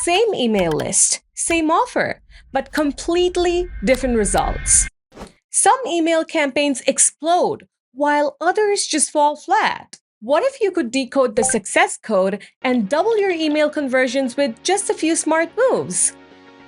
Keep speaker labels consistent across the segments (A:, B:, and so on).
A: Same email list, same offer, but completely different results. Some email campaigns explode, while others just fall flat. What if you could decode the success code and double your email conversions with just a few smart moves?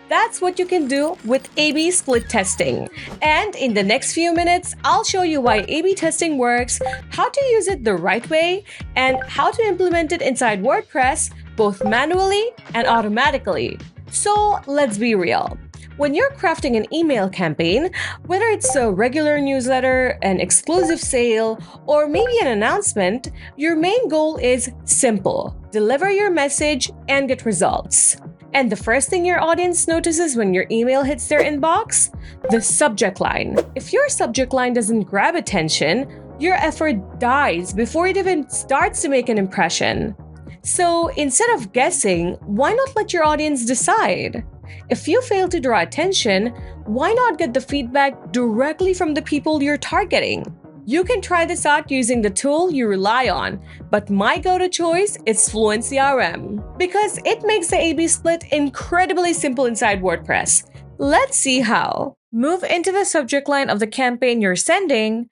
A: That's what you can do with A/B split testing. And in the next few minutes, I'll show you why A/B testing works, how to use it the right way, and how to implement it inside WordPress, both manually and automatically. So let's be real. When you're crafting an email campaign, whether it's a regular newsletter, an exclusive sale, or maybe an announcement, your main goal is simple: deliver your message and get results. And the first thing your audience notices when your email hits their inbox? The subject line. If your subject line doesn't grab attention, your effort dies before it even starts to make an impression. So instead of guessing, why not let your audience decide? If you fail to draw attention, why not get the feedback directly from the people you're targeting? You can try this out using the tool you rely on, but my go-to choice is FluentCRM because it makes the A/B split incredibly simple inside WordPress. Let's see how. Move into the subject line of the campaign you're sending,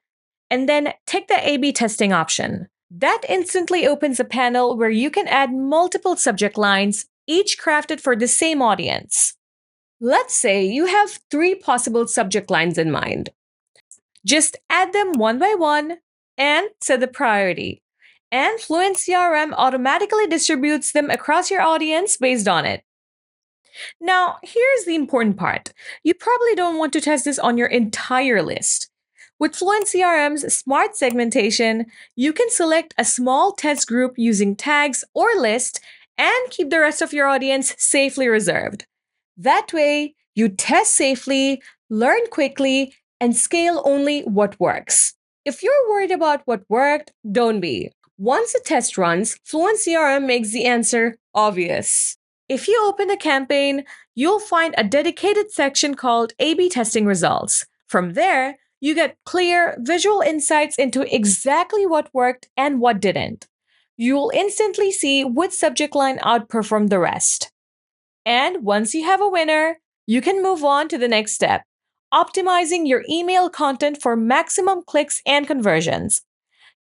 A: and then take the A/B testing option. That instantly opens a panel where you can add multiple subject lines, each crafted for the same audience. Let's say you have 3 possible subject lines in mind. Just add them one by one and set the priority. And FluentCRM automatically distributes them across your audience based on it. Now, here's the important part. You probably don't want to test this on your entire list. With FluentCRM's smart segmentation, you can select a small test group using tags or list and keep the rest of your audience safely reserved. That way, you test safely, learn quickly, and scale only what works. If you're worried about what worked, don't be. Once the test runs, FluentCRM makes the answer obvious. If you open a campaign, you'll find a dedicated section called A/B testing results. From there, you get clear visual insights into exactly what worked and what didn't. You'll instantly see which subject line outperformed the rest. And once you have a winner, you can move on to the next step: optimizing your email content for maximum clicks and conversions.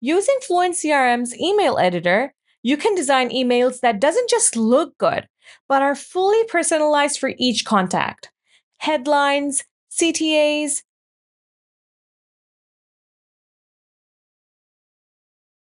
A: Using FluentCRM's email editor, you can design emails that doesn't just look good, but are fully personalized for each contact. Headlines, CTAs,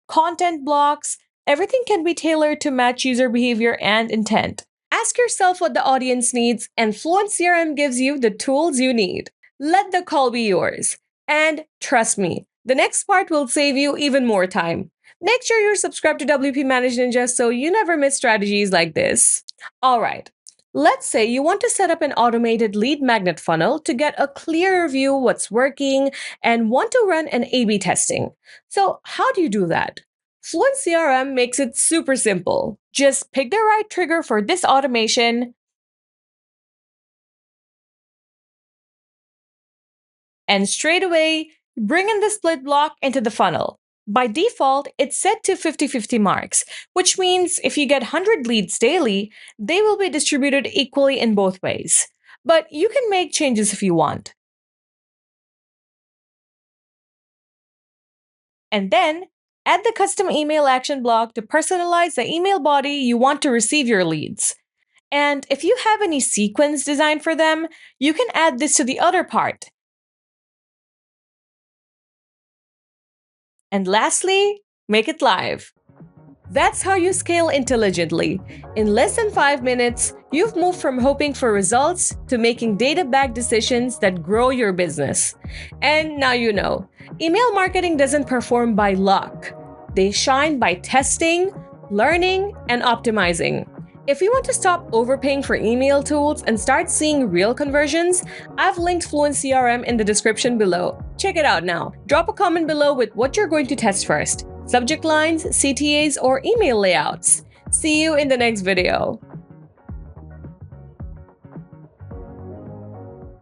A: content blocks, everything can be tailored to match user behavior and intent. Ask yourself what the audience needs, and FluentCRM gives you the tools you need. Let the call be yours. And trust me, the next part will save you even more time. Make sure you're subscribed to WPManageNinja so you never miss strategies like this. Alright, let's say you want to set up an automated lead magnet funnel to get a clearer view of what's working and want to run an A/B testing. So how do you do that? FluentCRM makes it super simple. Just pick the right trigger for this automation, and straight away, bring in the split block into the funnel. By default, it's set to 50-50 marks, which means if you get 100 leads daily, they will be distributed equally in both ways. But you can make changes if you want. And then, add the custom email action block to personalize the email body you want to receive your leads. And if you have any sequence designed for them, you can add this to the other part. And lastly, make it live. That's how you scale intelligently. In less than 5 minutes, you've moved from hoping for results to making data-backed decisions that grow your business. And now you know, email marketing doesn't perform by luck. They shine by testing, learning, and optimizing. If you want to stop overpaying for email tools and start seeing real conversions, I've linked FluentCRM in the description below. Check it out now. Drop a comment below with what you're going to test first: subject lines, CTAs, or email layouts. See you in the next video.